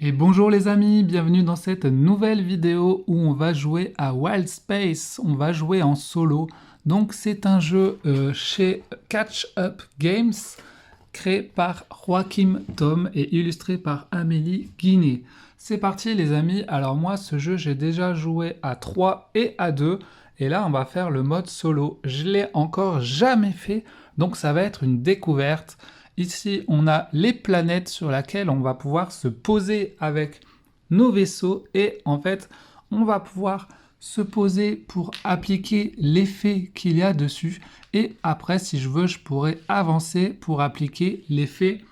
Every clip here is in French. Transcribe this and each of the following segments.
Et bonjour les amis, bienvenue dans cette nouvelle vidéo où on va jouer à Wild Space, on va jouer en solo. Donc c'est un jeu chez Catch Up Games, créé par Joachim Tom et illustré par Amélie Guinet. C'est parti les amis, alors moi ce jeu j'ai déjà joué à 3 et à 2, et là on va faire le mode solo. Je l'ai encore jamais fait, donc ça va être une découverte. Ici, on a les planètes sur lesquelles on va pouvoir se poser avec nos vaisseaux et en fait, on va pouvoir se poser pour appliquer l'effet qu'il y a dessus et après, si je veux, je pourrais avancer pour appliquer l'effet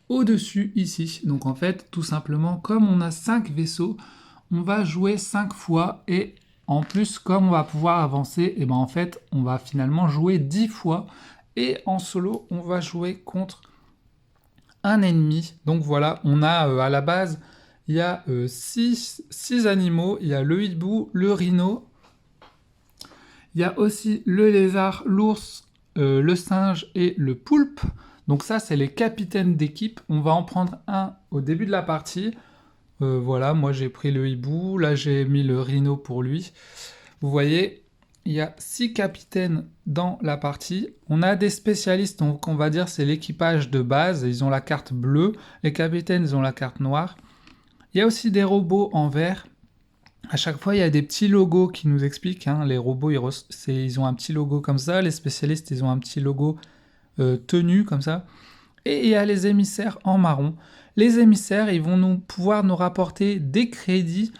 au-dessus ici. Donc en fait, tout simplement, comme on a 5 vaisseaux, on va jouer 5 fois et en plus, comme on va pouvoir avancer, et ben en fait, on va finalement jouer 10 fois. Et en solo, on va jouer contre un ennemi. Donc voilà, on a à la base, il y a 6 animaux. Il y a le hibou, le rhino. Il y a aussi le lézard, l'ours, le singe et le poulpe. Donc ça, c'est les capitaines d'équipe. On va en prendre un au début de la partie. Voilà, moi j'ai pris le hibou. Là, j'ai mis le rhino pour lui. Vous voyez, il y a 6 capitaines dans la partie. On a des spécialistes, donc on va dire c'est l'équipage de base. Ils ont la carte bleue. Les capitaines, ils ont la carte noire. Il y a aussi des robots en vert. À chaque fois, il y a des petits logos qui nous expliquent. Les robots, ils ont un petit logo comme ça. Les spécialistes, ils ont un petit logo tenu comme ça. Et il y a les émissaires en marron. Les émissaires, ils vont pouvoir nous rapporter des crédits.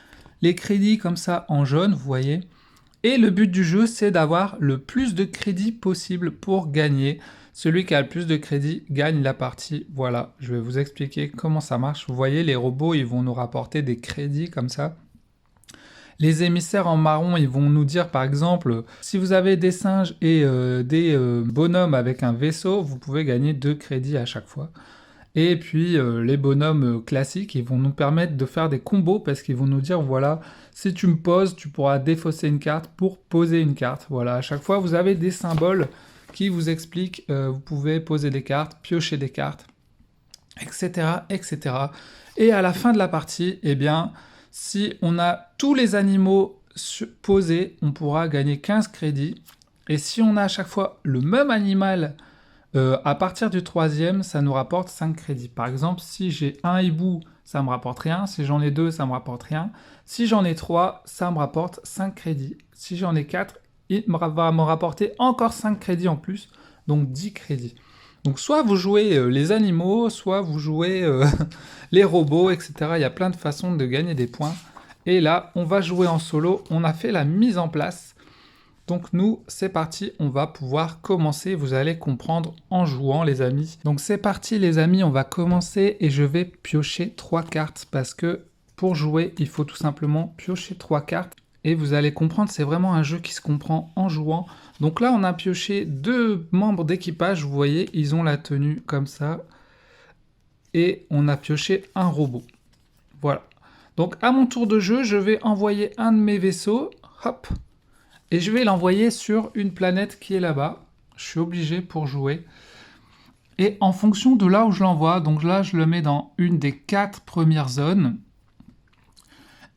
Les crédits comme ça en jaune, vous voyez. Et le but du jeu, c'est d'avoir le plus de crédits possible pour gagner. Celui qui a le plus de crédits gagne la partie. Voilà, je vais vous expliquer comment ça marche. Vous voyez, les robots, ils vont nous rapporter des crédits comme ça. Les émissaires en marron, ils vont nous dire par exemple, si vous avez des singes et des bonhommes avec un vaisseau, vous pouvez gagner 2 crédits à chaque fois. Et puis les bonhommes classiques, ils vont nous permettre de faire des combos parce qu'ils vont nous dire, voilà, si tu me poses, tu pourras défausser une carte pour poser une carte. Voilà, à chaque fois, vous avez des symboles qui vous expliquent, vous pouvez poser des cartes, piocher des cartes, etc., etc. Et à la fin de la partie, eh bien, si on a tous les animaux posés, on pourra gagner 15 crédits. Et si on a à chaque fois le même animal, à partir du troisième, ça nous rapporte 5 crédits. Par exemple, si j'ai un hibou, ça me rapporte rien. Si j'en ai 2, ça me rapporte rien. Si j'en ai 3, ça me rapporte 5 crédits. Si j'en ai 4, il va me rapporter encore 5 crédits en plus, donc 10 crédits. Donc soit vous jouez les animaux, soit vous jouez les robots, etc. Il y a plein de façons de gagner des points. Et là, on va jouer en solo. On a fait la mise en place. Donc nous, c'est parti, on va pouvoir commencer, vous allez comprendre en jouant les amis. Donc c'est parti les amis, on va commencer et je vais piocher 3 cartes parce que pour jouer, il faut tout simplement piocher 3 cartes. Et vous allez comprendre, c'est vraiment un jeu qui se comprend en jouant. Donc là, on a pioché 2 membres d'équipage, vous voyez, ils ont la tenue comme ça. Et on a pioché un robot. Voilà. Donc à mon tour de jeu, je vais envoyer un de mes vaisseaux, hop, et je vais l'envoyer sur une planète qui est là-bas. Je suis obligé pour jouer. Et en fonction de là où je l'envoie, donc là je le mets dans une des 4 premières zones.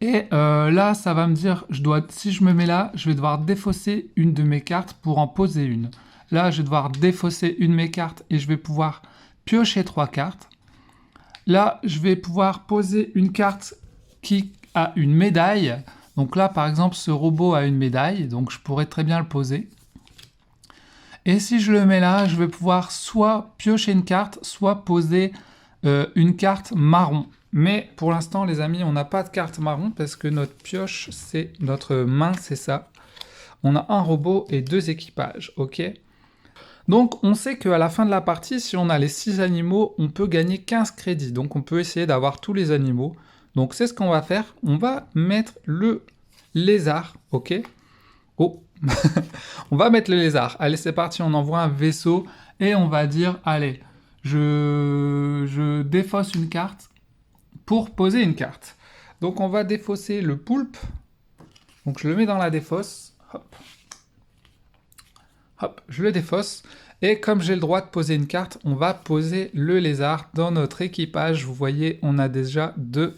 Et là ça va me dire, si je me mets là, je vais devoir défausser une de mes cartes pour en poser une. Là je vais devoir défausser une de mes cartes et je vais pouvoir piocher 3 cartes. Là je vais pouvoir poser une carte qui a une médaille. Donc là, par exemple, ce robot a une médaille, donc je pourrais très bien le poser. Et si je le mets là, je vais pouvoir soit piocher une carte, soit poser une carte marron. Mais pour l'instant, les amis, on n'a pas de carte marron parce que notre pioche, c'est notre main, c'est ça. On a un robot et 2 équipages, ok ? Donc on sait qu'à la fin de la partie, si on a les 6 animaux, on peut gagner 15 crédits. Donc on peut essayer d'avoir tous les animaux. Donc c'est ce qu'on va faire. On va mettre le lézard, ok ? Oh, on va mettre le lézard. Allez, c'est parti, on envoie un vaisseau et on va dire, allez, je défausse une carte pour poser une carte. Donc on va défausser le poulpe. Donc je le mets dans la défausse. Hop. Hop, je le défausse. Et comme j'ai le droit de poser une carte, on va poser le lézard dans notre équipage. Vous voyez, on a déjà 2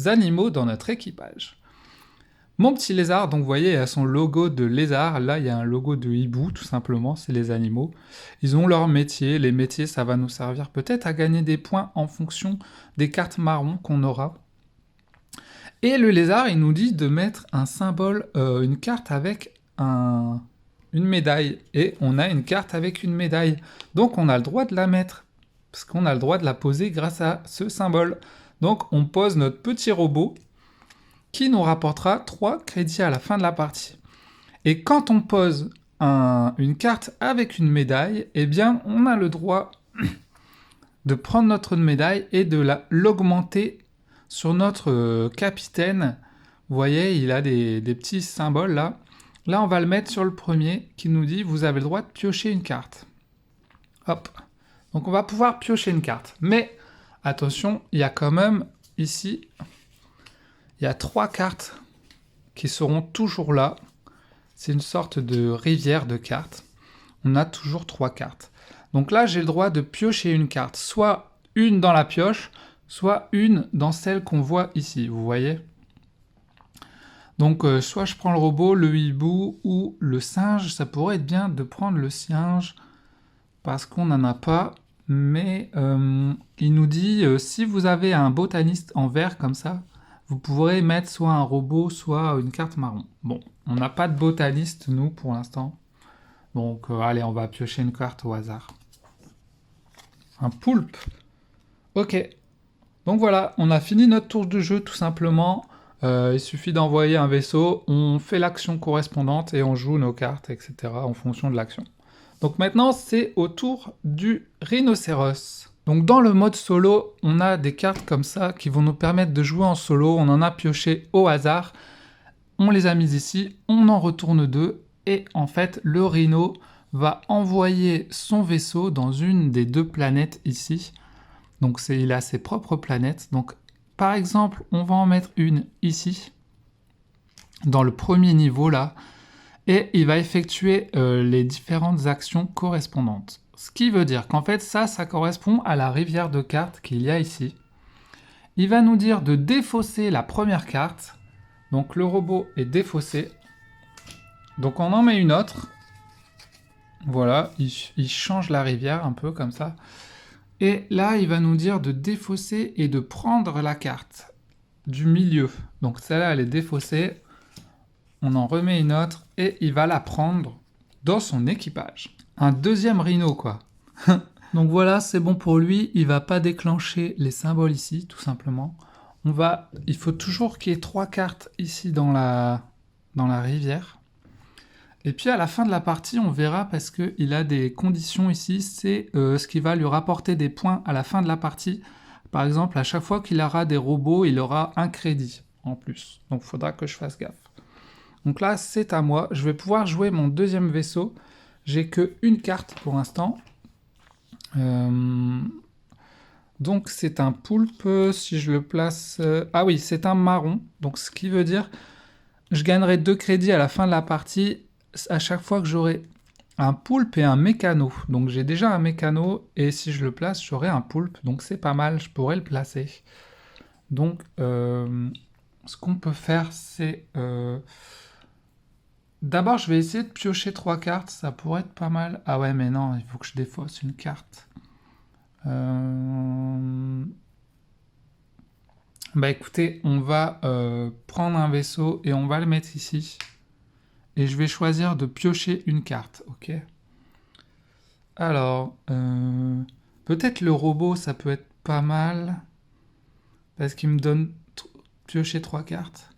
animaux dans notre équipage. Mon petit lézard, donc vous voyez, il a son logo de lézard. Là, il y a un logo de hibou, tout simplement, c'est les animaux. Ils ont leur métier. Les métiers, ça va nous servir peut-être à gagner des points en fonction des cartes marron qu'on aura. Et le lézard, il nous dit de mettre un symbole, une carte avec une médaille. Et on a une carte avec une médaille. Donc on a le droit de la mettre, parce qu'on a le droit de la poser grâce à ce symbole. Donc on pose notre petit robot, qui nous rapportera 3 crédits à la fin de la partie. Et quand on pose une carte avec une médaille, eh bien, on a le droit de prendre notre médaille et de l'augmenter sur notre capitaine. Vous voyez, il a des petits symboles là. Là, on va le mettre sur le premier qui nous dit « Vous avez le droit de piocher une carte ». Hop. Donc, on va pouvoir piocher une carte. Mais, attention, il y a quand même ici... Il y a 3 cartes qui seront toujours là. C'est une sorte de rivière de cartes. On a toujours 3 cartes. Donc là, j'ai le droit de piocher une carte. Soit une dans la pioche, soit une dans celle qu'on voit ici. Vous voyez ? Donc, soit je prends le robot, le hibou ou le singe. Ça pourrait être bien de prendre le singe parce qu'on n'en a pas. Mais il nous dit, si vous avez un botaniste en vert comme ça, vous pourrez mettre soit un robot, soit une carte marron. Bon, on n'a pas de botaniste, nous, pour l'instant. Donc, allez, on va piocher une carte au hasard. Un poulpe. Ok. Donc voilà, on a fini notre tour de jeu, tout simplement. Il suffit d'envoyer un vaisseau, on fait l'action correspondante et on joue nos cartes, etc. en fonction de l'action. Donc maintenant, c'est au tour du rhinocéros. Donc dans le mode solo, on a des cartes comme ça qui vont nous permettre de jouer en solo. On en a pioché au hasard. On les a mises ici. On en retourne 2. Et en fait, le rhino va envoyer son vaisseau dans une des 2 planètes ici. Donc il a ses propres planètes. Donc par exemple, on va en mettre une ici, dans le premier niveau là. Et il va effectuer les différentes actions correspondantes. Ce qui veut dire qu'en fait, ça correspond à la rivière de cartes qu'il y a ici. Il va nous dire de défausser la première carte. Donc le robot est défaussé. Donc on en met une autre. Voilà, il change la rivière un peu comme ça. Et là, il va nous dire de défausser et de prendre la carte du milieu. Donc celle-là, elle est défaussée. On en remet une autre et il va la prendre dans son équipage. Un deuxième rhino, quoi. Donc voilà, c'est bon pour lui. Il va pas déclencher les symboles ici, tout simplement. Il faut toujours qu'il y ait 3 cartes ici dans la rivière. Et puis à la fin de la partie, on verra parce qu'il a des conditions ici. C'est ce qui va lui rapporter des points à la fin de la partie. Par exemple, à chaque fois qu'il aura des robots, il aura un crédit en plus. Donc il faudra que je fasse gaffe. Donc là, c'est à moi. Je vais pouvoir jouer mon deuxième vaisseau. J'ai qu'une carte pour l'instant. Donc c'est un poulpe. Si je le place... Ah oui, c'est un marron. Donc ce qui veut dire... Je gagnerai 2 crédits à la fin de la partie à chaque fois que j'aurai un poulpe et un mécano. Donc j'ai déjà un mécano et si je le place, j'aurai un poulpe. Donc c'est pas mal, je pourrais le placer. Donc ce qu'on peut faire, c'est... D'abord, je vais essayer de piocher 3 cartes, ça pourrait être pas mal. Ah ouais, mais non, il faut que je défausse une carte. Bah écoutez, on va prendre un vaisseau et on va le mettre ici. Et je vais choisir de piocher une carte, ok? Alors, peut-être le robot, ça peut être pas mal. Parce qu'il me donne piocher 3 cartes.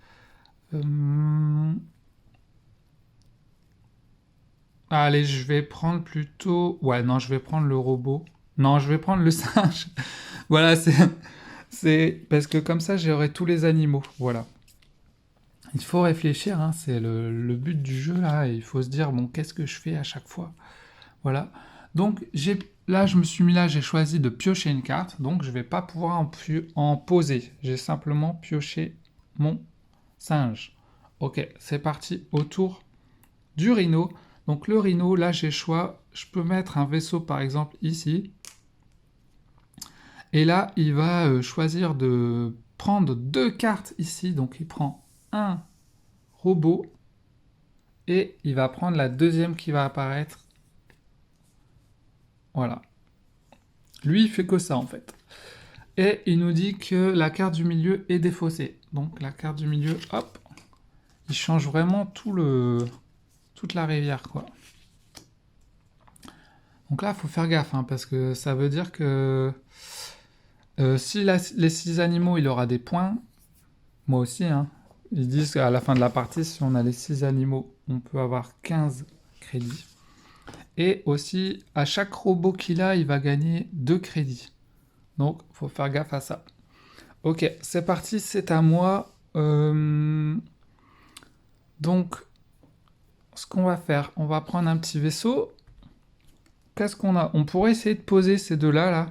Allez, je vais prendre plutôt... Ouais, non, je vais prendre le robot. Non, je vais prendre le singe. Voilà, c'est parce que comme ça, j'aurai tous les animaux. Voilà. Il faut réfléchir, hein, c'est le but du jeu, là. Et il faut se dire, bon, qu'est-ce que je fais à chaque fois? Voilà. Donc, là, je me suis mis là, j'ai choisi de piocher une carte. Donc, je ne vais pas pouvoir en poser. J'ai simplement pioché mon singe. Ok, c'est parti. Au tour du rhino. Donc le rhino, là j'ai le choix. Je peux mettre un vaisseau par exemple ici. Et là, il va choisir de prendre 2 cartes ici. Donc il prend un robot. Et il va prendre la deuxième qui va apparaître. Voilà. Lui, il fait que ça en fait. Et il nous dit que la carte du milieu est défaussée. Donc la carte du milieu, hop, il change vraiment toute la rivière, quoi. Donc là, il faut faire gaffe, hein, parce que ça veut dire que si les 6 animaux, il aura des points, moi aussi, hein, ils disent qu'à la fin de la partie, si on a les 6 animaux, on peut avoir 15 crédits. Et aussi, à chaque robot qu'il a, il va gagner 2 crédits. Donc, il faut faire gaffe à ça. Ok, c'est parti, c'est à moi. Donc, ce qu'on va faire, on va prendre un petit vaisseau. Qu'est-ce qu'on a? On pourrait essayer de poser ces deux-là, là.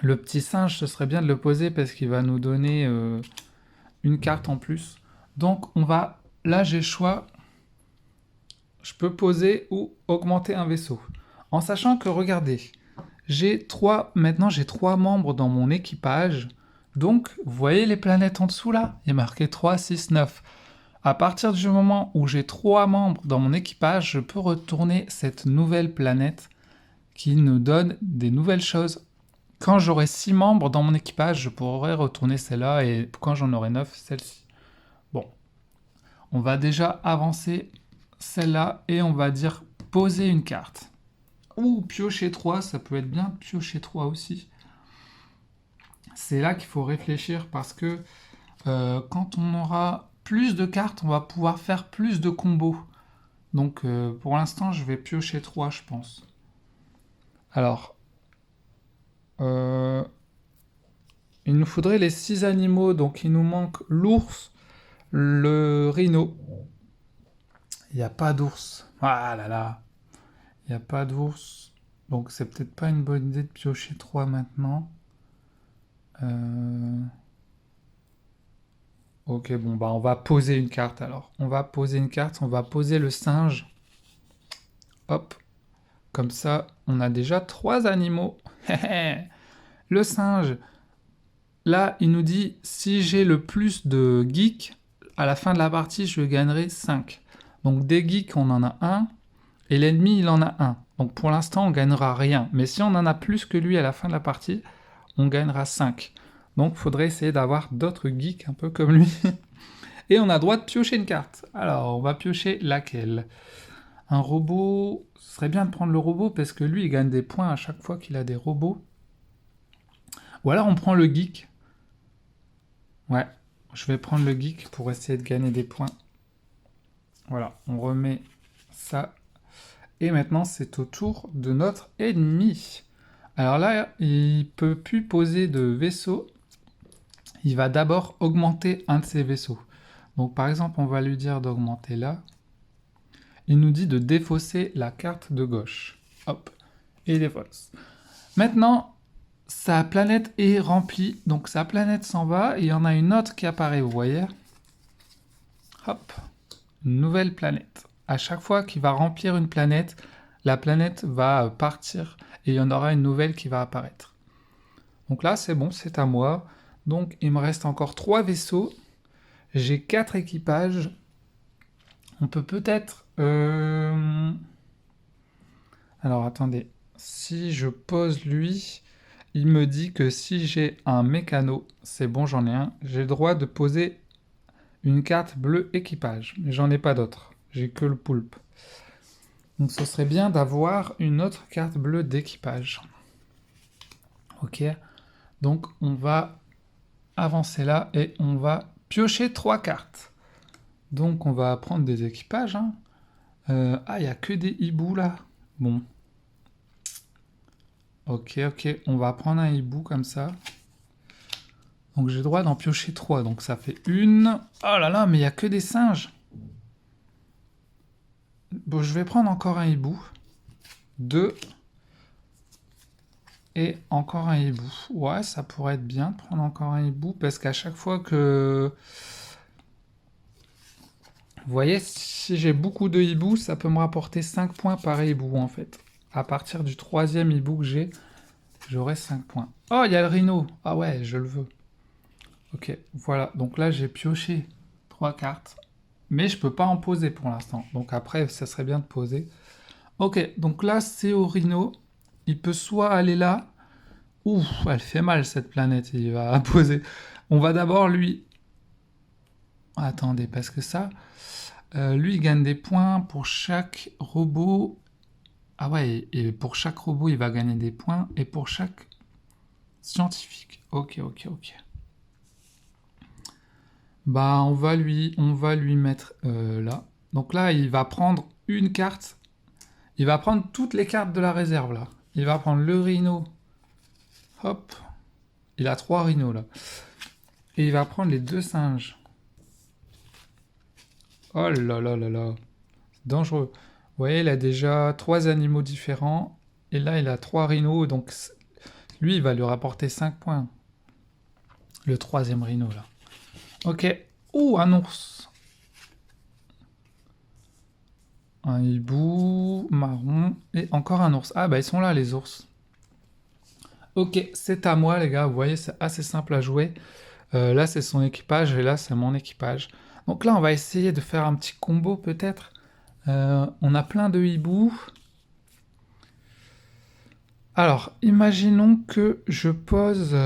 Le petit singe, ce serait bien de le poser parce qu'il va nous donner une carte en plus. Donc, on va... Là, j'ai le choix. Je peux poser ou augmenter un vaisseau. En sachant que, regardez, maintenant j'ai 3 membres dans mon équipage. Donc, vous voyez les planètes en dessous là? Il y a marqué 3, 6, 9. À partir du moment où j'ai 3 membres dans mon équipage, je peux retourner cette nouvelle planète qui nous donne des nouvelles choses. Quand j'aurai 6 membres dans mon équipage, je pourrai retourner celle-là et quand j'en aurai 9, celle-ci. Bon, on va déjà avancer celle-là et on va dire poser une carte. Ou piocher 3, ça peut être bien piocher 3 aussi. C'est là qu'il faut réfléchir parce que quand on aura plus de cartes, on va pouvoir faire plus de combos. Donc pour l'instant, je vais piocher 3, je pense. Alors, il nous faudrait les 6 animaux, donc il nous manque l'ours, le rhino. Il n'y a pas d'ours. Ah là là. Il n'y a pas d'ours. Donc c'est peut-être pas une bonne idée de piocher 3 maintenant. Ok, bon, bah on va poser une carte alors. On va poser une carte, on va poser le singe. Hop. Comme ça, on a déjà 3 animaux. Le singe. Là, il nous dit, si j'ai le plus de geeks, à la fin de la partie, je gagnerai 5. Donc des geeks, on en a 1. Et l'ennemi, il en a 1. Donc pour l'instant, on gagnera rien. Mais si on en a plus que lui à la fin de la partie, on gagnera 5. Donc il faudrait essayer d'avoir d'autres geeks un peu comme lui. Et on a droit de piocher une carte. Alors, on va piocher laquelle? Un robot... Ce serait bien de prendre le robot parce que lui, il gagne des points à chaque fois qu'il a des robots. Ou alors on prend le geek. Ouais, je vais prendre le geek pour essayer de gagner des points. Voilà, on remet ça. Et maintenant, c'est au tour de notre ennemi. Alors là, il peut plus poser de vaisseau. Il va d'abord augmenter un de ses vaisseaux. Donc par exemple, on va lui dire d'augmenter là. Il nous dit de défausser la carte de gauche. Hop, et il défausse. Maintenant, sa planète est remplie. Donc sa planète s'en va. Et il y en a une autre qui apparaît, vous voyez. Hop, une nouvelle planète. À chaque fois qu'il va remplir une planète, la planète va partir et il y en aura une nouvelle qui va apparaître. Donc là, c'est bon, c'est à moi. Donc il me reste encore 3 vaisseaux. J'ai 4 équipages. On peut peut-être... Alors attendez, si je pose lui, il me dit que si j'ai un mécano, c'est bon, j'en ai un, j'ai le droit de poser une carte bleue équipage, mais j'en ai pas d'autre, j'ai que le poulpe. Donc ce serait bien d'avoir une autre carte bleue d'équipage. Ok, donc on va avancer là et on va piocher 3 cartes. Donc on va prendre des équipages. Hein. Ah, il n'y a que des hiboux là. Bon. Ok, on va prendre un hibou comme ça. Donc j'ai le droit d'en piocher 3, donc ça fait une... Oh là là, mais il n'y a que des singes. Bon, je vais prendre encore un hibou. 2. Et encore un hibou. Ouais, ça pourrait être bien de prendre encore un hibou, parce qu'à chaque fois que... Vous voyez, si j'ai beaucoup de hiboux, ça peut me rapporter 5 points par hibou, en fait. À partir du 3e hibou que j'ai, j'aurai 5 points. Oh, il y a le rhino. Ah ouais, je le veux. Ok, voilà. Donc là, j'ai pioché 3 cartes. Mais je peux pas en poser pour l'instant. Donc après, ça serait bien de poser. Ok, donc là, c'est au rhino. Il peut soit aller là. Ouh, elle fait mal cette planète. Il va poser. On va d'abord lui... Attendez, parce que ça... lui, il gagne des points pour chaque robot. Ah ouais, et pour chaque robot, il va gagner des points. Et pour chaque scientifique. Ok, ok, ok. Bah, on va lui mettre là. Donc là, il va prendre une carte. Il va prendre toutes les cartes de la réserve, là. Il va prendre le rhino. Hop. Il a 3 rhinos, là. Et il va prendre les 2 singes. Oh là là là là. C'est dangereux. Vous voyez, il a déjà 3 animaux différents. Et là, il a 3 rhinos. Donc, lui, il va lui rapporter 5 points. Le 3e rhino, là. Ok. Ouh, un ours. Un hibou marron et encore un ours. Ah bah ils sont là les ours. Ok, c'est à moi les gars, vous voyez c'est assez simple à jouer. Là c'est son équipage et là c'est mon équipage. Donc là on va essayer de faire un petit combo peut-être. On a plein de hiboux. Alors imaginons que je pose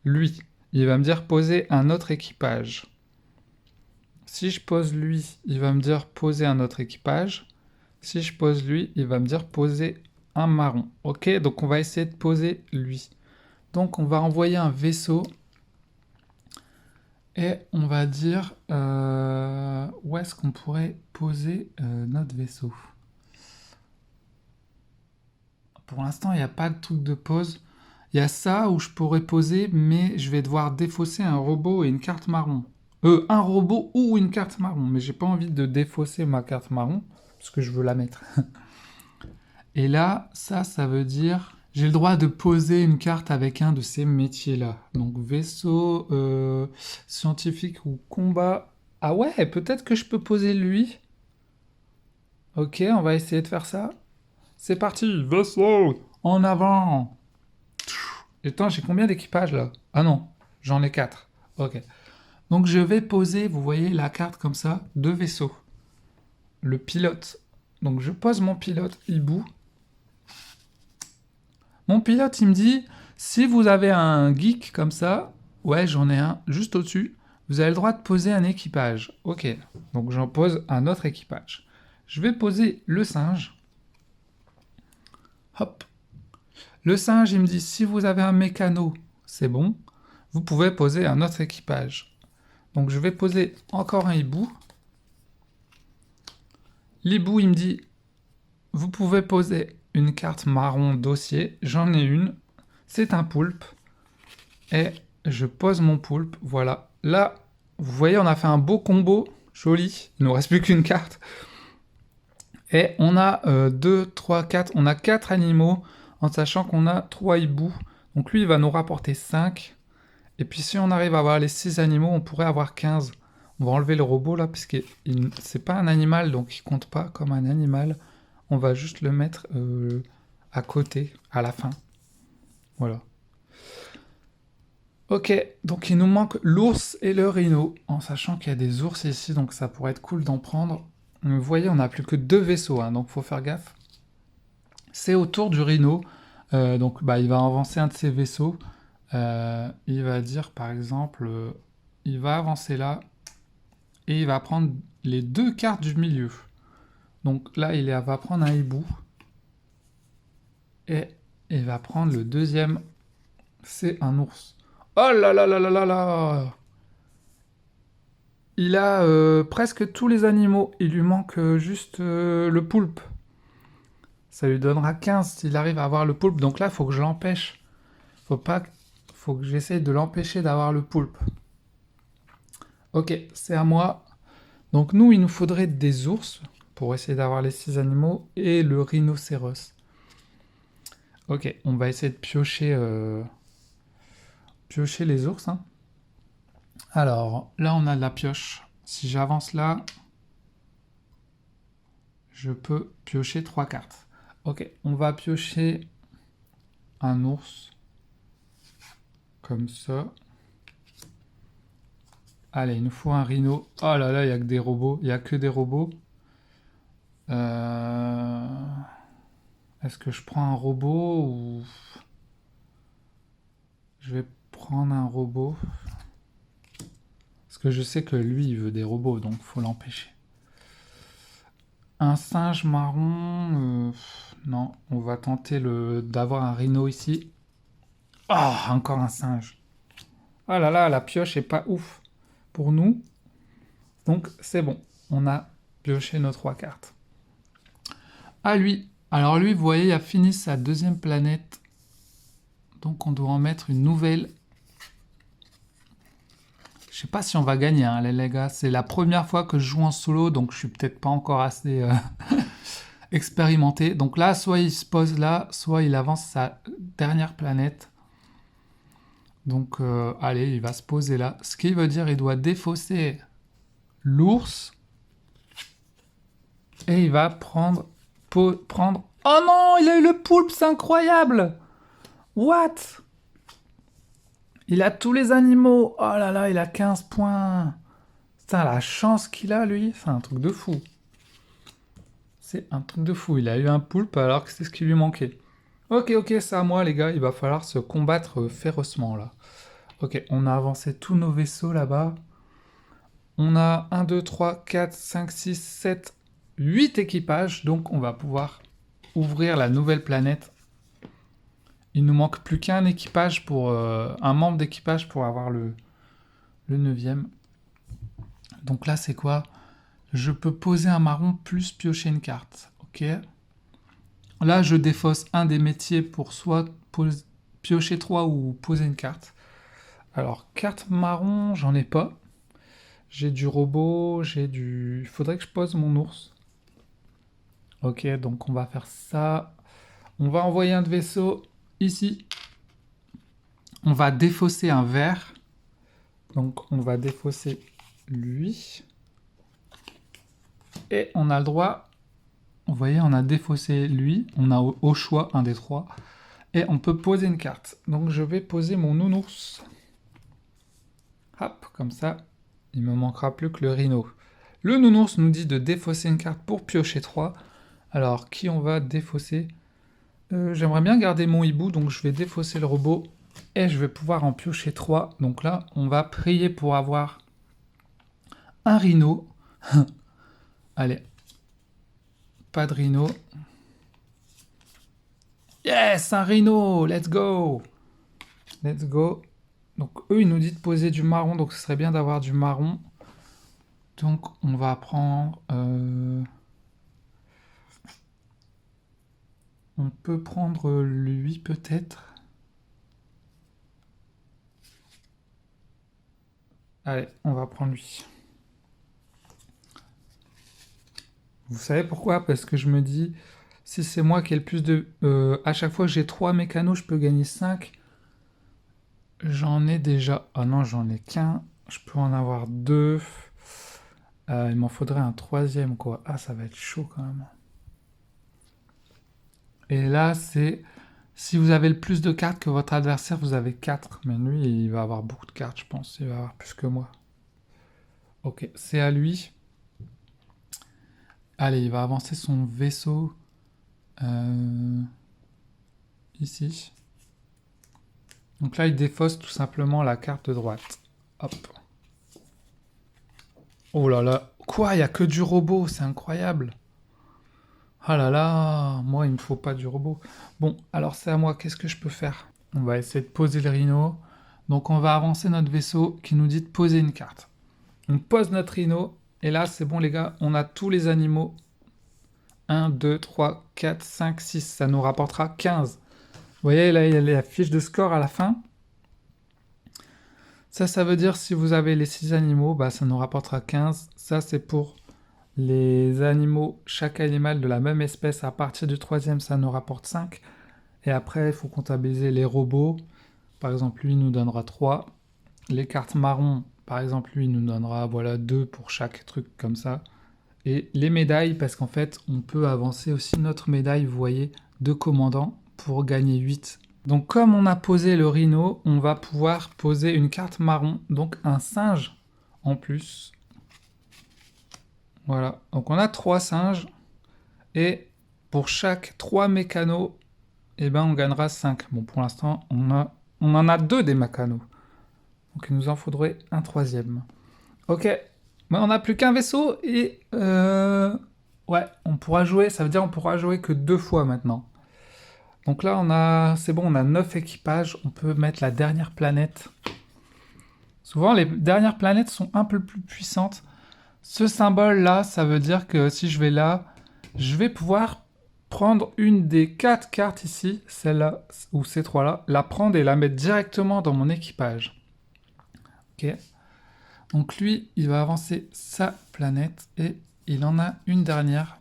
lui. Il va me dire poser un autre équipage. Si je pose lui, il va me dire poser un autre équipage. Si je pose lui, il va me dire poser un marron. Ok, donc on va essayer de poser lui. Donc on va envoyer un vaisseau. Et on va dire où est-ce qu'on pourrait poser notre vaisseau. Pour l'instant, il n'y a pas de truc de pose. Il y a ça où je pourrais poser, mais je vais devoir défausser un robot et une carte marron. Un robot ou une carte marron, mais j'ai pas envie de défausser ma carte marron, parce que je veux la mettre. Et là, ça veut dire... J'ai le droit de poser une carte avec un de ces métiers-là. Donc vaisseau, scientifique ou combat. Ah ouais, peut-être que je peux poser lui. Ok, on va essayer de faire ça. C'est parti, vaisseau, en avant. Et attends, j'ai combien d'équipages là? Ah non, j'en ai 4. Ok. Donc je vais poser, vous voyez la carte comme ça, de vaisseau. Le pilote. Donc je pose mon pilote hibou. Mon pilote, il me dit, si vous avez un geek comme ça, ouais, j'en ai un juste au-dessus, vous avez le droit de poser un équipage. Ok, donc j'en pose un autre équipage. Je vais poser le singe. Hop. Le singe, il me dit, si vous avez un mécano, c'est bon, vous pouvez poser un autre équipage. Donc je vais poser encore un hibou. L'hibou, il me dit, vous pouvez poser une carte marron dossier, j'en ai une, c'est un poulpe. Et je pose mon poulpe, voilà. Là, vous voyez, on a fait un beau combo, joli. Il ne nous reste plus qu'une carte. Et on a 2, 3, 4, on a 4 animaux, en sachant qu'on a 3 hiboux. Donc lui, il va nous rapporter 5. Et puis si on arrive à avoir les 6 animaux, on pourrait avoir 15. On va enlever le robot là, parce que c'est pas un animal, donc il compte pas comme un animal. On va juste le mettre à côté, à la fin. Voilà. Ok, donc il nous manque l'ours et le rhino, en sachant qu'il y a des ours ici, donc ça pourrait être cool d'en prendre. Vous voyez, on n'a plus que 2 vaisseaux, hein, donc faut faire gaffe. C'est au tour du rhino, donc bah, il va avancer un de ses vaisseaux. Il va dire par exemple, il va avancer là, et il va prendre les 2 cartes du milieu. Donc là, va prendre un hibou, et il va prendre le deuxième, c'est un ours. Oh là là là là là là! Il a presque tous les animaux. Il lui manque juste le poulpe. Ça lui donnera 15 s'il arrive à avoir le poulpe. Donc là, il faut que je l'empêche. Faut que j'essaye de l'empêcher d'avoir le poulpe. Ok, c'est à moi. Donc nous, il nous faudrait des ours pour essayer d'avoir les 6 animaux et le rhinocéros. Ok, on va essayer de piocher les ours, hein. Alors, là, on a de la pioche. Si j'avance là, je peux piocher 3 cartes. Ok, on va piocher un ours. Comme ça. Allez, il nous faut un rhino. Oh là là, il n'y a que des robots. Il n'y a que des robots. Est-ce que je prends un robot ou... Je vais prendre un robot. Parce que je sais que lui, il veut des robots, donc faut l'empêcher. Un singe marron... non, on va tenter d'avoir un rhino ici. Oh, encore un singe. Ah là là, la pioche est pas ouf pour nous. Donc c'est bon, on a pioché nos 3 cartes. À lui. Alors lui, vous voyez, il a fini sa deuxième planète. Donc on doit en mettre une nouvelle. Je sais pas si on va gagner, hein, les gars. C'est la première fois que je joue en solo, donc je suis peut-être pas encore assez expérimenté. Donc là, soit il se pose là, soit il avance sa dernière planète. Donc allez, il va se poser là. Ce qui veut dire qu'il doit défausser l'ours. Et il va prendre... Oh non, il a eu le poulpe, c'est incroyable! What? Il a tous les animaux. Oh là là, il a 15 points. Putain, la chance qu'il a, lui, c'est un truc de fou. C'est un truc de fou. Il a eu un poulpe alors que c'est ce qui lui manquait. Ok, c'est à moi, les gars. Il va falloir se combattre férocement, là. Ok, on a avancé tous nos vaisseaux là-bas. On a 1, 2, 3, 4, 5, 6, 7, 8 équipages. Donc, on va pouvoir ouvrir la nouvelle planète. Il nous manque plus qu'un équipage pour... un membre d'équipage pour avoir le 9e. Donc là, c'est quoi? Je peux poser un marron plus piocher une carte. Ok. Là, je défausse un des métiers pour soit piocher 3 ou poser une carte. Alors, carte marron, j'en ai pas. J'ai du robot, j'ai du... Il faudrait que je pose mon ours. Ok, donc on va faire ça. On va envoyer un de vaisseau ici. On va défausser un vert. Donc, on va défausser lui. Et on a le droit... Vous voyez, on a défaussé lui. On a au choix un des 3. Et on peut poser une carte. Donc, je vais poser mon nounours. Hop, comme ça, il me manquera plus que le rhino. Le nounours nous dit de défausser une carte pour piocher 3. Alors, qui on va défausser? J'aimerais bien garder mon hibou, donc je vais défausser le robot. Et je vais pouvoir en piocher 3. Donc là, on va prier pour avoir un rhino. Allez. Pas de rhino. Yes, un rhino. Let's go. Let's go. Donc eux, ils nous disent de poser du marron, donc ce serait bien d'avoir du marron. Donc on va prendre... On peut prendre lui peut-être. Allez, on va prendre lui. Vous savez pourquoi? Parce que je me dis, si c'est moi qui ai le plus de... à chaque fois que j'ai 3 mécanos, je peux gagner 5. J'en ai déjà... Ah non, j'en ai qu'un. Je peux en avoir 2. Il m'en faudrait un 3e, quoi. Ah, ça va être chaud quand même. Et là, c'est... Si vous avez le plus de cartes que votre adversaire, vous avez 4. Mais lui, il va avoir beaucoup de cartes, je pense. Il va avoir plus que moi. Ok, c'est à lui. Allez, il va avancer son vaisseau. Ici. Donc là, il défausse tout simplement la carte de droite. Hop. Oh là là. Quoi? Il n'y a que du robot. C'est incroyable. Ah là là. Moi, il me faut pas du robot. Bon, alors c'est à moi. Qu'est-ce que je peux faire? On va essayer de poser le rhino. Donc on va avancer notre vaisseau qui nous dit de poser une carte. On pose notre rhino. Et là, c'est bon les gars. On a tous les animaux. 1, 2, 3, 4, 5, 6. Ça nous rapportera 15. Vous voyez, là, il y a la fiche de score à la fin. Ça veut dire si vous avez les 6 animaux, bah, ça nous rapportera 15. Ça, c'est pour les animaux, chaque animal de la même espèce. À partir du 3e, ça nous rapporte 5. Et après, il faut comptabiliser les robots. Par exemple, lui nous donnera 3. Les cartes marron, Par exemple, lui, il nous donnera voilà, 2 pour chaque truc comme ça. Et les médailles, parce qu'en fait, on peut avancer aussi notre médaille, vous voyez, de commandant pour gagner 8. Donc comme on a posé le rhino, on va pouvoir poser une carte marron, donc un singe en plus. Voilà, donc on a 3 singes, et pour chaque 3 mécanos, eh ben on gagnera 5. Bon, pour l'instant, on en a 2 des mécanos. Donc il nous en faudrait un 3e. Ok, mais on n'a plus qu'un vaisseau, et ouais, on pourra jouer, ça veut dire on pourra jouer que 2 fois maintenant. Donc là, c'est bon, on a 9 équipages, on peut mettre la dernière planète. Souvent, les dernières planètes sont un peu plus puissantes. Ce symbole-là, ça veut dire que si je vais là, je vais pouvoir prendre une des 4 cartes ici, celle-là, ou ces 3-là, la prendre et la mettre directement dans mon équipage. Ok. Donc lui, il va avancer sa planète, et il en a une dernière.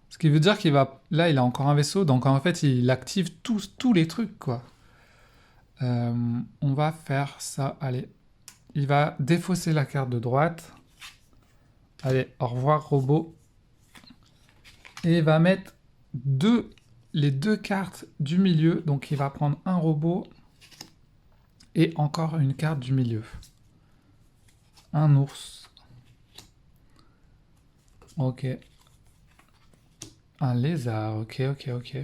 Ce qui veut dire qu'il va... Là, il a encore un vaisseau, donc en fait, il active tous les trucs, quoi. On va faire ça, allez. Il va défausser la carte de droite. Allez, au revoir, robot. Et il va mettre les 2 cartes du milieu, donc il va prendre un robot et encore une carte du milieu. Un ours. Ok. Un lézard, ok.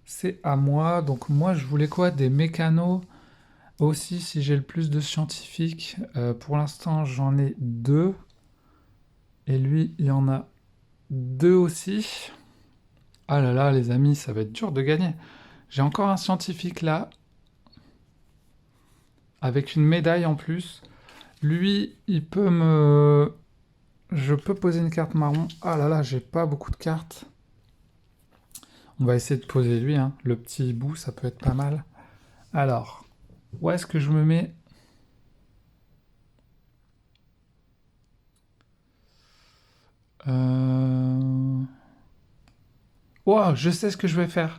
C'est à moi, donc moi je voulais quoi? Des mécanos. Aussi, si j'ai le plus de scientifiques, pour l'instant j'en ai 2. Et lui, il y en a 2 aussi. Ah là là, les amis, ça va être dur de gagner. J'ai encore un scientifique là, avec une médaille en plus. Lui, il peut me... Je peux poser une carte marron. Ah là là, j'ai pas beaucoup de cartes. On va essayer de poser lui, hein. Le petit hibou, ça peut être pas mal. Alors, où est-ce que je me mets? Oh, je sais ce que je vais faire.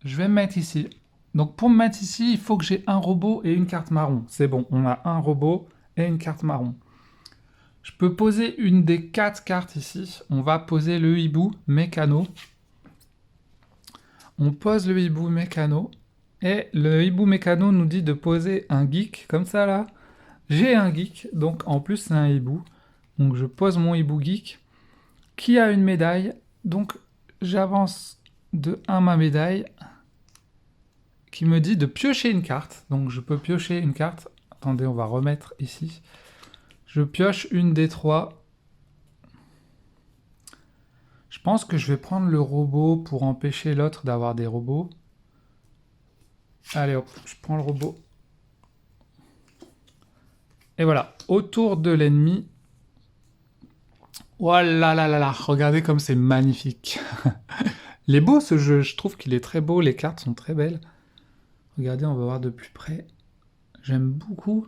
Je vais me mettre ici. Donc pour me mettre ici, il faut que j'ai un robot et une carte marron. C'est bon, on a un robot et une carte marron. Je peux poser une des 4 cartes ici. On va poser le hibou mécano. On pose le hibou mécano. Et le hibou mécano nous dit de poser un geek, comme ça là. J'ai un geek, donc en plus c'est un hibou. Donc je pose mon hibou geek, qui a une médaille. Donc j'avance de 1 ma médaille, qui me dit de piocher une carte. Donc je peux piocher une carte. Attendez, on va remettre ici. Je pioche une des 3. Je pense que je vais prendre le robot pour empêcher l'autre d'avoir des robots. Allez hop, je prends le robot. Et voilà, autour de l'ennemi. Oh là là là là, regardez comme c'est magnifique. Il est beau ce jeu, je trouve qu'il est très beau, les cartes sont très belles. Regardez, on va voir de plus près. J'aime beaucoup.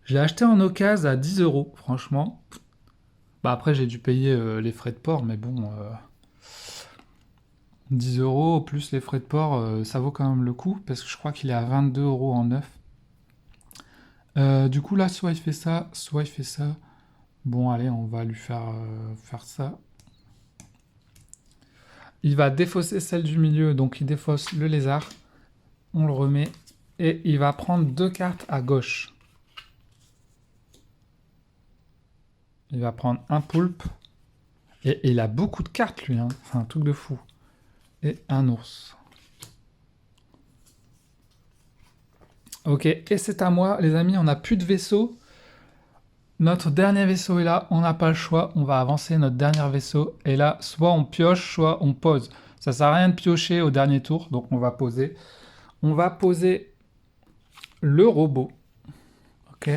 Je l'ai acheté en occasion à 10 €, franchement. Bah après, j'ai dû payer les frais de port, mais bon... 10 € plus les frais de port, ça vaut quand même le coup, parce que je crois qu'il est à 22 € en neuf. Du coup, là, soit il fait ça, soit il fait ça. Bon, allez, on va lui faire ça. Il va défausser celle du milieu, donc il défausse le lézard. On le remet. Et il va prendre 2 cartes à gauche. Il va prendre un poulpe. Et il a beaucoup de cartes, lui. Hein. C'est un truc de fou. Et un ours. Ok, et c'est à moi, les amis. On n'a plus de vaisseau. Notre dernier vaisseau est là, on n'a pas le choix, on va avancer notre dernier vaisseau, et là, soit on pioche, soit on pose. Ça sert à rien de piocher au dernier tour, donc on va poser. On va poser le robot, ok,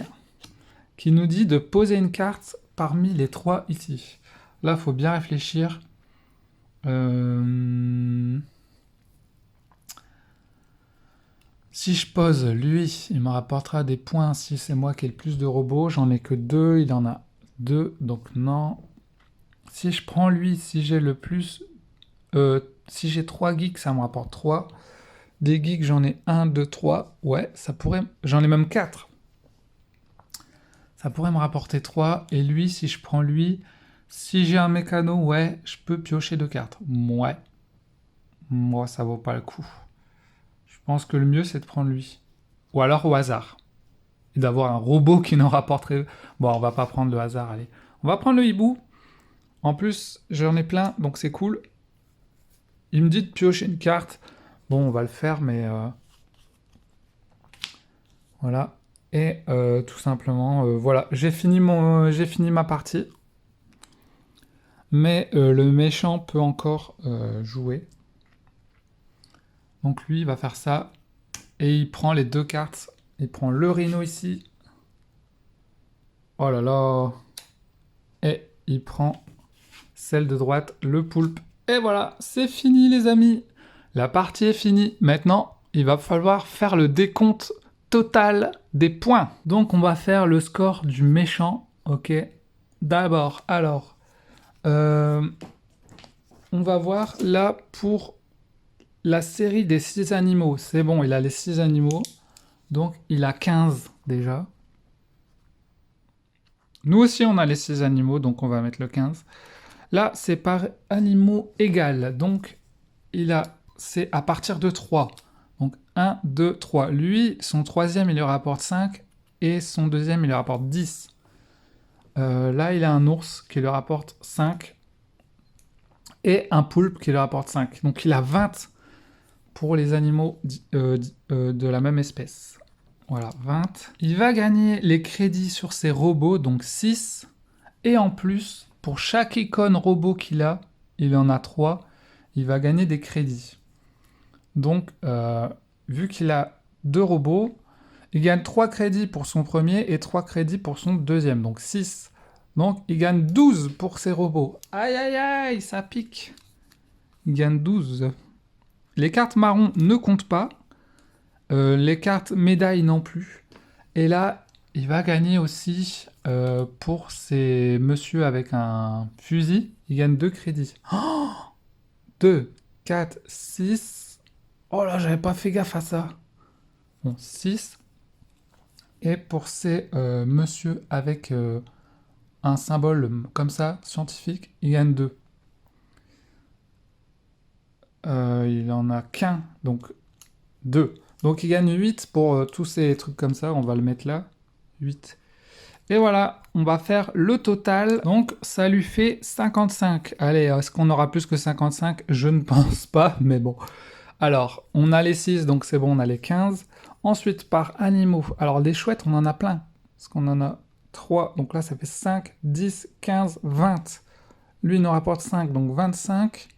qui nous dit de poser une carte parmi les 3 ici. Là, il faut bien réfléchir. Si je pose lui, il me rapportera des points si c'est moi qui ai le plus de robots. J'en ai que 2, il en a 2, donc non. Si je prends lui, si j'ai le plus... si j'ai 3 geeks, ça me rapporte 3. Des geeks, j'en ai 1, 2, 3. Ouais, ça pourrait... J'en ai même 4. Ça pourrait me rapporter 3. Et lui, si je prends lui... Si j'ai un mécano, ouais, je peux piocher 2 cartes. Ouais. Moi, ça vaut pas le coup. Je pense que le mieux, c'est de prendre lui. Ou alors au hasard. Et d'avoir un robot qui nous rapporterait... Bon, on va pas prendre le hasard, allez. On va prendre le hibou. En plus, j'en ai plein, donc c'est cool. Il me dit de piocher une carte. Bon, on va le faire, mais... Voilà. Et tout simplement, voilà. J'ai fini ma partie. Mais le méchant peut encore jouer. Donc lui, il va faire ça. Et il prend les 2 cartes. Il prend le rhino ici. Oh là là. Et il prend celle de droite, le poulpe. Et voilà, c'est fini les amis. La partie est finie. Maintenant, il va falloir faire le décompte total des points. Donc on va faire le score du méchant. Ok. D'abord, alors, on va voir là pour la série des 6 animaux. C'est bon, il a les 6 animaux. Donc il a 15 déjà. Nous aussi on a les 6 animaux, donc on va mettre le 15. Là, c'est par animaux égal. Donc c'est à partir de 3. Donc 1, 2, 3. Lui, son troisième, il lui rapporte 5. Et son deuxième, il lui rapporte 10. Là, il a un ours qui lui rapporte 5. Et un poulpe qui lui rapporte 5. Donc il a 20 pour les animaux de la même espèce. Voilà, 20. Il va gagner les crédits sur ses robots, donc 6. Et en plus, pour chaque icône robot qu'il a, il en a 3, il va gagner des crédits. Donc, vu qu'il a 2 robots, il gagne 3 crédits pour son premier et 3 crédits pour son deuxième, donc 6. Donc, il gagne 12 pour ses robots. Aïe, aïe, aïe, ça pique. Il gagne 12. Les cartes marron ne comptent pas. Les cartes médailles non plus. Et là, il va gagner aussi pour ces monsieur avec un fusil. Il gagne 2 crédits. Oh 2, 4, 6. Oh là, j'avais pas fait gaffe à ça. Bon, 6. Et pour ces monsieur avec un symbole comme ça, scientifique, il gagne 2. Il en a qu'un, donc 2. Donc il gagne 8 pour tous ces trucs comme ça, on va le mettre là. 8. Et voilà, on va faire le total. Donc ça lui fait 55. Allez, est-ce qu'on aura plus que 55? Je ne pense pas, mais bon. Alors, on a les 6, donc c'est bon, on a les 15. Ensuite, par animaux. Alors des chouettes, on en a plein. Parce qu'on en a 3. Donc là, ça fait 5, 10, 15, 20. Lui, il nous rapporte 5, donc 25.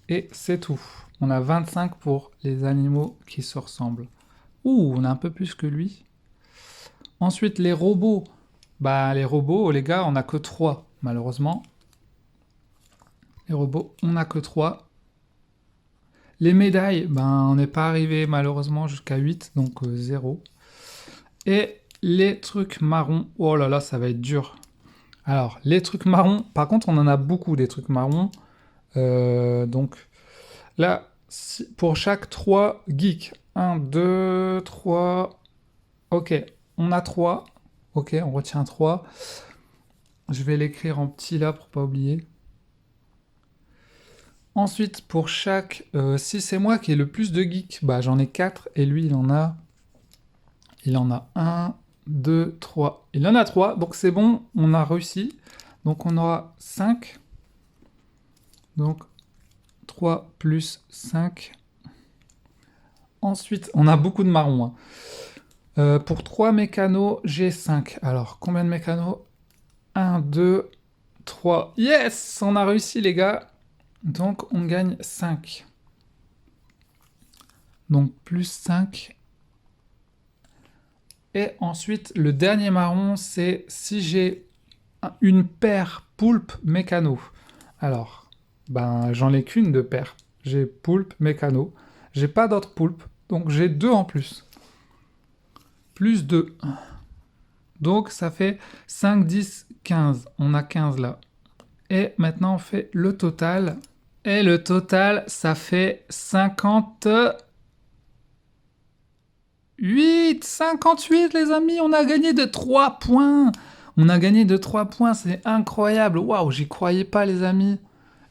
Et c'est tout. On a 25 pour les animaux qui se ressemblent. Ouh, on a un peu plus que lui. Ensuite, les robots. Bah, les robots, les gars, on n'a que 3, malheureusement. Les robots, on n'a que 3. Les médailles, ben, on n'est pas arrivé, malheureusement, jusqu'à 8, donc 0. Et les trucs marrons, oh là là, ça va être dur. Alors, les trucs marrons, par contre, on en a beaucoup, des trucs marrons. Donc, là, pour chaque 3 geeks, 1, 2, 3... Ok, on a 3. Ok, on retient 3. Je vais l'écrire en petit là pour pas oublier. Ensuite, pour chaque... si c'est moi qui ai le plus de geeks, bah j'en ai 4 et lui il en a 1, 2, 3. Il en a 3, donc c'est bon, on a réussi. Donc on aura 5. Donc 3 plus 5. Ensuite, on a beaucoup de marrons. Hein. Pour 3 mécanos, j'ai 5. Alors, combien de mécanos? 1, 2, 3. Yes! On a réussi, les gars. Donc, on gagne 5. Donc, plus 5. Et ensuite, le dernier marron, c'est si j'ai une paire poulpe mécano. Alors, ben, j'en ai qu'une de paire. J'ai poulpe mécano. J'ai pas d'autres poulpes. Donc, j'ai 2 en plus. Plus 2. Donc, ça fait 5, 10, 15. On a 15 là. Et maintenant, on fait le total. Et le total, ça fait 50... 8, 58 les amis, on a gagné de 3 points. On a gagné de 3 points, c'est incroyable. Waouh, j'y croyais pas les amis.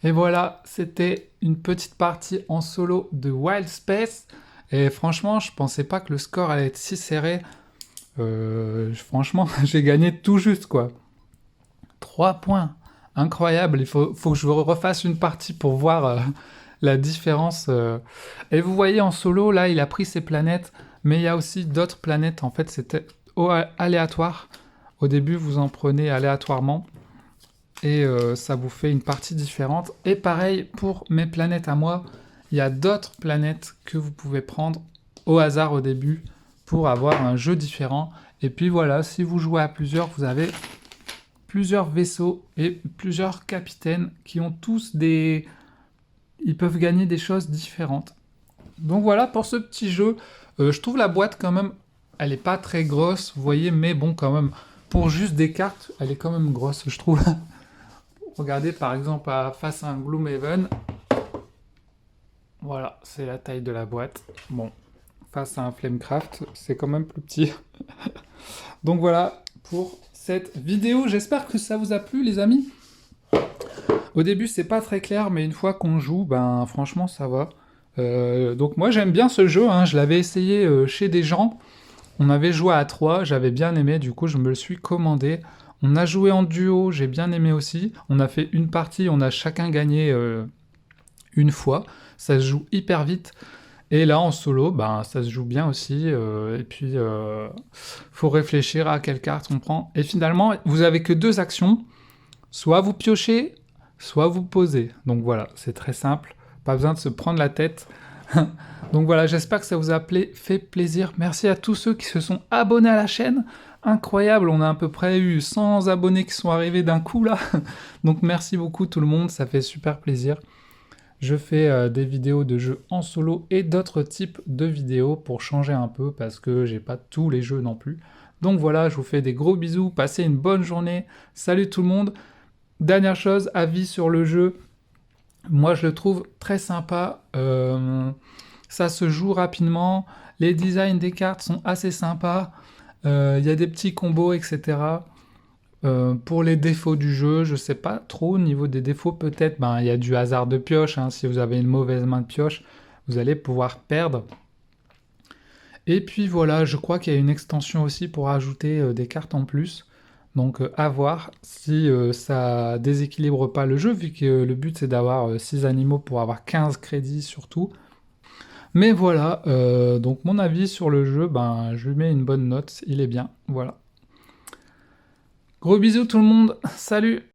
Et voilà, c'était une petite partie en solo de Wild Space. Et franchement, je pensais pas que le score allait être si serré. Franchement, j'ai gagné tout juste quoi. 3 points. Incroyable, il faut que je refasse une partie pour voir la différence. Et vous voyez en solo, là, il a pris ses planètes, mais il y a aussi d'autres planètes. En fait, c'était aléatoire. Au début, vous en prenez aléatoirement et ça vous fait une partie différente. Et pareil pour mes planètes à moi, il y a d'autres planètes que vous pouvez prendre au hasard au début pour avoir un jeu différent. Et puis voilà, si vous jouez à plusieurs, vous avez plusieurs vaisseaux et plusieurs capitaines qui ont tous des... Ils peuvent gagner des choses différentes. Donc voilà pour ce petit jeu. Je trouve la boîte quand même, elle n'est pas très grosse, vous voyez, mais bon quand même, pour juste des cartes, elle est quand même grosse, je trouve. Regardez par exemple face à un Gloomhaven. Voilà, c'est la taille de la boîte. Bon, face à un Flamecraft, c'est quand même plus petit. Donc voilà pour cette vidéo. J'espère que ça vous a plu les amis. Au début c'est pas très clair, mais une fois qu'on joue, ben franchement ça va. Donc moi j'aime bien ce jeu, hein. Je l'avais essayé chez des gens. On avait joué à 3, j'avais bien aimé, du coup je me le suis commandé. On a joué en duo, j'ai bien aimé aussi. On a fait une partie, on a chacun gagné une fois. Ça se joue hyper vite. Et là, en solo, ben, ça se joue bien aussi. Et puis, faut réfléchir à quelle carte on prend. Et finalement, vous avez que 2 actions. Soit vous piochez, soit vous posez. Donc voilà, c'est très simple. Pas besoin de se prendre la tête. Donc voilà, j'espère que ça vous a fait plaisir. Merci à tous ceux qui se sont abonnés à la chaîne. Incroyable, on a à peu près eu 100 abonnés qui sont arrivés d'un coup là. Donc merci beaucoup tout le monde, ça fait super plaisir. Je fais des vidéos de jeux en solo et d'autres types de vidéos pour changer un peu parce que j'ai pas tous les jeux non plus. Donc voilà, je vous fais des gros bisous, passez une bonne journée. Salut tout le monde. Dernière chose, avis sur le jeu. Moi je le trouve très sympa. Ça se joue rapidement. Les designs des cartes sont assez sympas. Il y a des petits combos, etc. Pour les défauts du jeu, je sais pas trop. Au niveau des défauts, peut-être, ben, il y a du hasard de pioche. Hein. Si vous avez une mauvaise main de pioche, vous allez pouvoir perdre. Et puis voilà, je crois qu'il y a une extension aussi pour ajouter des cartes en plus. Donc à voir si ça déséquilibre pas le jeu, vu que le but c'est d'avoir 6 animaux pour avoir 15 crédits surtout. Mais voilà, donc mon avis sur le jeu, ben, je lui mets une bonne note, il est bien, voilà. Gros bisous tout le monde, salut!